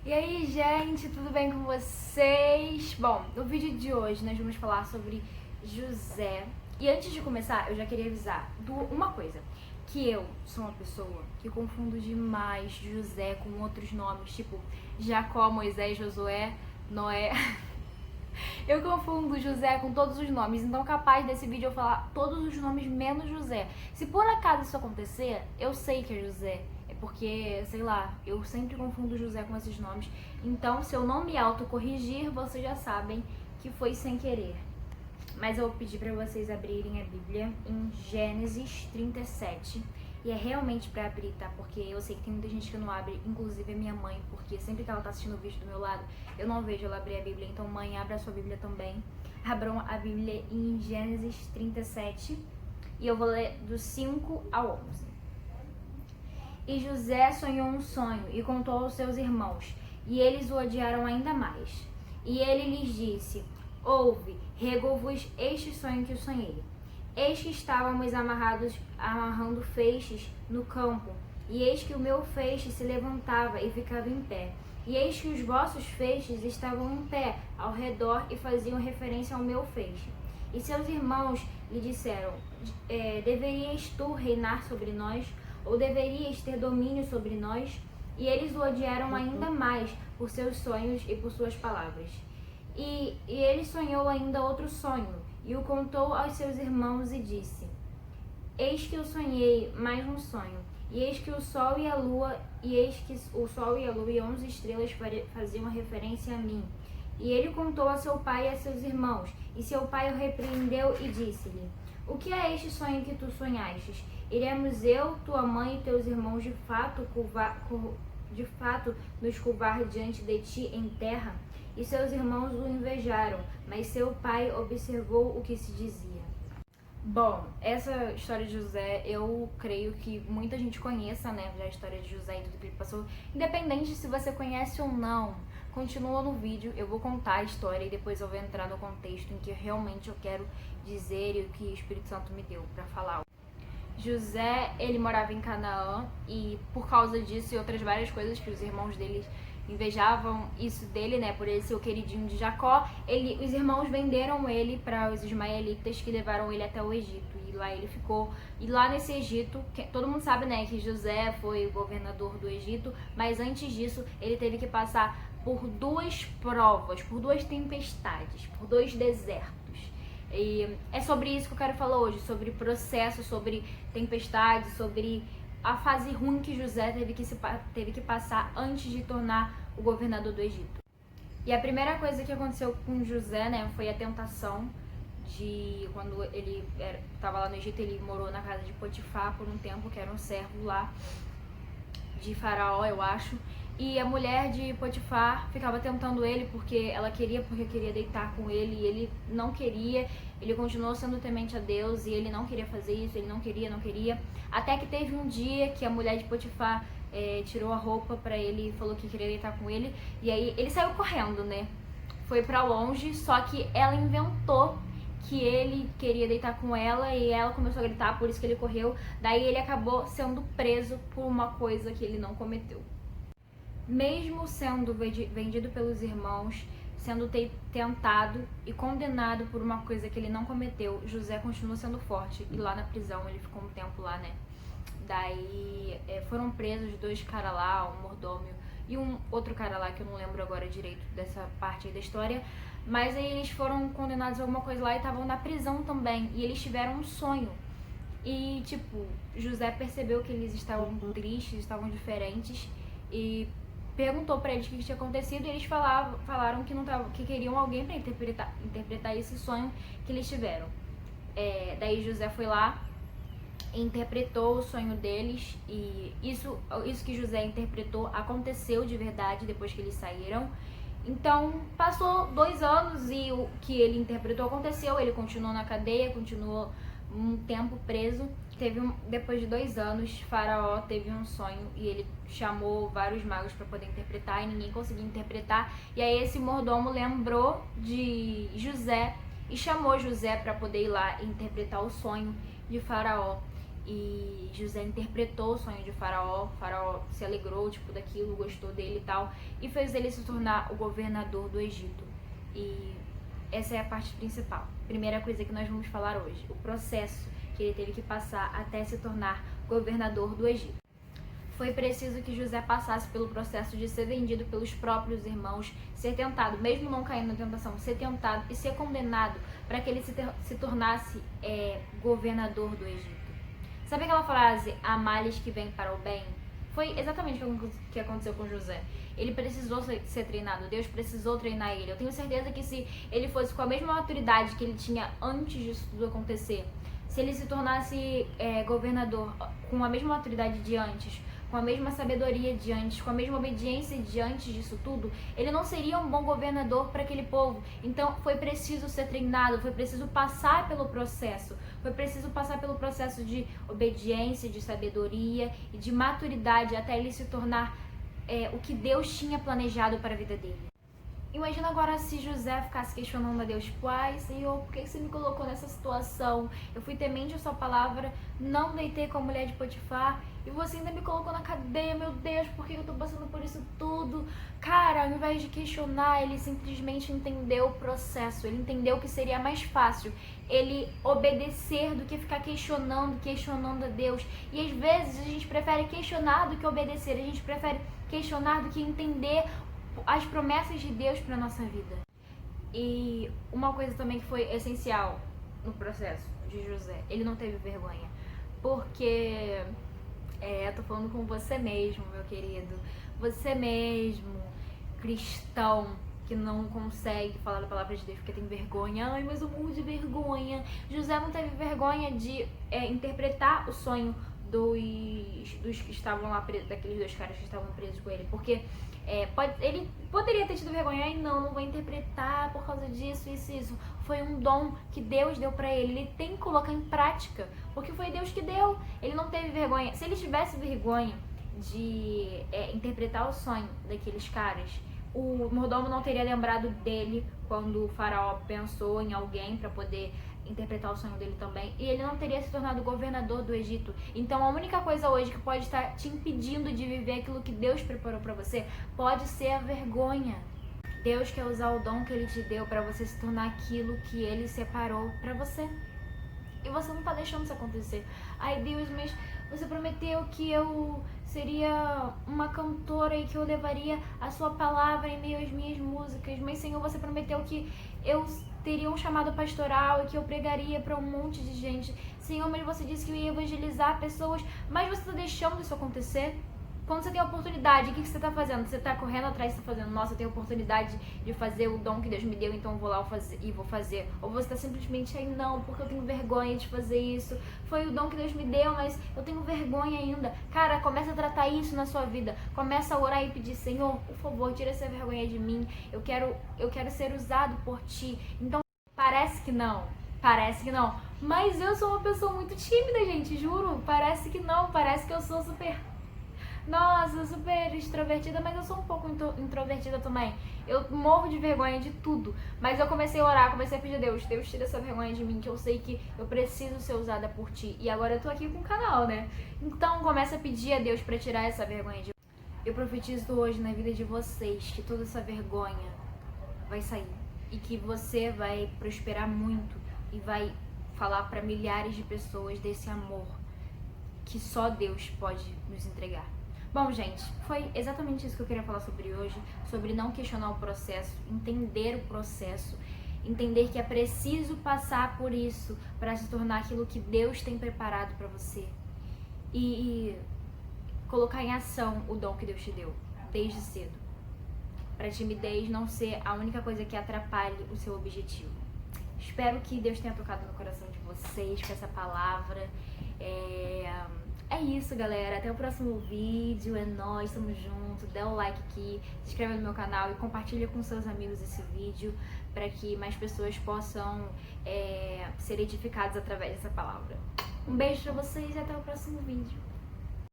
E aí, gente, tudo bem com vocês? Bom, no vídeo de hoje nós vamos falar sobre José. E antes de começar, eu já queria avisar uma coisa, que eu sou uma pessoa que confundo demais José com outros nomes, tipo Jacó, Moisés, Josué, Noé. Eu confundo José com todos os nomes, então capaz desse vídeo eu falar todos os nomes menos José. Se por acaso isso acontecer, eu sei que é José. É porque, sei lá, eu sempre confundo José com esses nomes. Então, se eu não me autocorrigir, vocês já sabem que foi sem querer. Mas eu vou pedir pra vocês abrirem a Bíblia em Gênesis 37. E é realmente pra abrir, tá? Porque eu sei que tem muita gente que não abre, inclusive a minha mãe, porque sempre que ela tá assistindo o vídeo do meu lado, eu não vejo ela abrir a Bíblia. Então, mãe, abra a sua Bíblia também. Abram a Bíblia em Gênesis 37. E eu vou ler do 5 ao 11. E José sonhou um sonho e contou aos seus irmãos, e eles o odiaram ainda mais. E ele lhes disse: Ouve, rego-vos este sonho que eu sonhei. Eis que estávamos amarrando feixes no campo, e eis que o meu feixe se levantava e ficava em pé. E eis que os vossos feixes estavam em pé ao redor e faziam referência ao meu feixe. E seus irmãos lhe disseram: Deverias tu reinar sobre nós? Ou deverias ter domínio sobre nós? E eles o odiaram ainda mais por seus sonhos e por suas palavras. E ele sonhou ainda outro sonho, e o contou aos seus irmãos e disse: Eis que eu sonhei mais um sonho, e eis que o sol e a lua, e 11 estrelas faziam referência a mim. E ele contou a seu pai e a seus irmãos, e seu pai o repreendeu e disse-lhe: O que é este sonho que tu sonhastes? Iremos eu, tua mãe e teus irmãos de fato nos curvar diante de ti em terra? E seus irmãos o invejaram, mas seu pai observou o que se dizia. Bom, essa história de José, eu creio que muita gente conheça, né, já a história de José e tudo que ele passou. Independente se você conhece ou não, continua no vídeo, eu vou contar a história e depois eu vou entrar no contexto em que realmente eu quero dizer e o que o Espírito Santo me deu para falar. José, ele morava em Canaã e por causa disso e outras várias coisas que os irmãos dele invejavam isso dele, né, por ele ser o queridinho de Jacó, os irmãos venderam ele para os ismaelitas que levaram ele até o Egito e lá ele ficou. E lá nesse Egito, todo mundo sabe, né, que José foi o governador do Egito, mas antes disso ele teve que passar por duas provas, por duas tempestades, por dois desertos. E é sobre isso que eu quero falar hoje, sobre processo, sobre tempestade, sobre a fase ruim que José teve que passar antes de tornar o governador do Egito. E a primeira coisa que aconteceu com José, né, foi a tentação de quando ele estava lá no Egito. Ele morou na casa de Potifar por um tempo, que era um servo lá de Faraó, eu acho. E a mulher de Potifar ficava tentando ele porque queria deitar com ele, e ele não queria. Ele continuou sendo temente a Deus e ele não queria fazer isso, ele não queria. Até que teve um dia que a mulher de Potifar tirou a roupa pra ele e falou que queria deitar com ele. E aí ele saiu correndo, né? Foi pra longe, só que ela inventou que ele queria deitar com ela e ela começou a gritar, por isso que ele correu. Daí ele acabou sendo preso por uma coisa que ele não cometeu. Mesmo sendo vendido pelos irmãos, sendo tentado e condenado por uma coisa que ele não cometeu, José continua sendo forte. E lá na prisão, ele ficou um tempo lá, né? Daí foram presos dois caras lá, um mordômio e um outro cara lá, que eu não lembro agora direito dessa parte aí da história. Mas aí eles foram condenados a alguma coisa lá e estavam na prisão também. E eles tiveram um sonho. E, tipo, José percebeu que eles estavam tristes, estavam diferentes. E perguntou pra eles o que tinha acontecido, e eles falaram que queriam alguém pra interpretar esse sonho que eles tiveram. Daí José foi lá, interpretou o sonho deles, e isso que José interpretou aconteceu de verdade depois que eles saíram. Então passou 2 anos e o que ele interpretou aconteceu. Ele continuou na cadeia, continuou um tempo preso. Depois de 2 anos, Faraó teve um sonho e ele chamou vários magos para poder interpretar e ninguém conseguia interpretar. E aí esse mordomo lembrou de José e chamou José para poder ir lá interpretar o sonho de Faraó. E José interpretou o sonho de Faraó. Faraó se alegrou, daquilo, gostou dele e tal, e fez ele se tornar o governador do Egito. E essa é a parte principal. Primeira coisa que nós vamos falar hoje, o processo que ele teve que passar até se tornar governador do Egito. Foi preciso que José passasse pelo processo de ser vendido pelos próprios irmãos, ser tentado, mesmo não caindo na tentação, ser tentado e ser condenado para que ele se tornasse governador do Egito. Sabe aquela frase, há males que vêm para o bem? Foi exatamente o que aconteceu com José. Ele precisou ser treinado, Deus precisou treinar ele. Eu tenho certeza que se ele fosse com a mesma maturidade que ele tinha antes disso tudo acontecer, se ele se tornasse governador com a mesma maturidade de antes, com a mesma sabedoria de antes, com a mesma obediência de antes disso tudo, ele não seria um bom governador para aquele povo. Então foi preciso ser treinado, foi preciso passar pelo processo, foi preciso passar pelo processo de obediência, de sabedoria e de maturidade até ele se tornar o que Deus tinha planejado para a vida dele. Imagina agora se José ficasse questionando a Deus, ai Senhor, por que você me colocou nessa situação? Eu fui temente a sua palavra, não deitei com a mulher de Potifar e você ainda me colocou na cadeia, meu Deus, por que eu tô passando por isso tudo? Cara, ao invés de questionar, ele simplesmente entendeu o processo, ele entendeu que seria mais fácil ele obedecer do que ficar questionando a Deus. E às vezes a gente prefere questionar do que obedecer, a gente prefere questionar do que entender as promessas de Deus para nossa vida. E uma coisa também que foi essencial no processo de José, ele não teve vergonha, porque tô falando com você mesmo, meu querido, você mesmo, cristão, que não consegue falar da palavra de Deus porque tem vergonha. Ai, mas eu morro de vergonha. José não teve vergonha de interpretar o sonho dos que estavam lá presos, daqueles dois caras que estavam presos com ele, porque ele poderia ter tido vergonha, não vou interpretar por causa disso, isso. Foi um dom que Deus deu pra ele, ele tem que colocar em prática, porque foi Deus que deu. Ele não teve vergonha. Se ele tivesse vergonha de interpretar o sonho daqueles caras, o mordomo não teria lembrado dele quando o faraó pensou em alguém para poder interpretar o sonho dele também, e ele não teria se tornado governador do Egito. Então a única coisa hoje que pode estar te impedindo de viver aquilo que Deus preparou para você pode ser a vergonha. Deus quer usar o dom que ele te deu para você se tornar aquilo que ele separou para você. E você não tá deixando isso acontecer. Ai Deus, mas você prometeu que eu seria uma cantora e que eu levaria a sua palavra em meio às minhas músicas. Mas Senhor, você prometeu que eu teria um chamado pastoral e que eu pregaria para um monte de gente. Senhor, mas você disse que eu ia evangelizar pessoas, mas você tá deixando isso acontecer? Quando você tem a oportunidade, o que você tá fazendo? Você tá correndo atrás, você tá fazendo, nossa, eu tenho a oportunidade de fazer o dom que Deus me deu, então eu vou lá e vou fazer. Ou você tá simplesmente aí, não, porque eu tenho vergonha de fazer isso. Foi o dom que Deus me deu, mas eu tenho vergonha ainda. Cara, começa a tratar isso na sua vida. Começa a orar e pedir, Senhor, por favor, tira essa vergonha de mim. Eu quero ser usado por Ti. Então, parece que não, mas eu sou uma pessoa muito tímida, gente, juro. Parece que não, parece que eu sou super extrovertida, mas eu sou um pouco introvertida também. Eu morro de vergonha de tudo, mas eu comecei a orar, comecei a pedir a Deus, tira essa vergonha de mim, que eu sei que eu preciso ser usada por Ti. E agora eu tô aqui com o canal, né? Então começa a pedir a Deus pra tirar essa vergonha de mim. Eu profetizo hoje na vida de vocês que toda essa vergonha vai sair e que você vai prosperar muito e vai falar pra milhares de pessoas desse amor que só Deus pode nos entregar. Bom, gente, foi exatamente isso que eu queria falar sobre hoje, sobre não questionar o processo, entender o processo, entender que é preciso passar por isso para se tornar aquilo que Deus tem preparado para você e colocar em ação o dom que Deus te deu desde cedo, para a timidez não ser a única coisa que atrapalhe o seu objetivo. Espero que Deus tenha tocado no coração de vocês com essa palavra. É isso, galera. Até o próximo vídeo. É nóis, tamo junto. Dá o like aqui, se inscreve no meu canal e compartilha com seus amigos esse vídeo para que mais pessoas possam ser edificadas através dessa palavra. Um beijo pra vocês e até o próximo vídeo.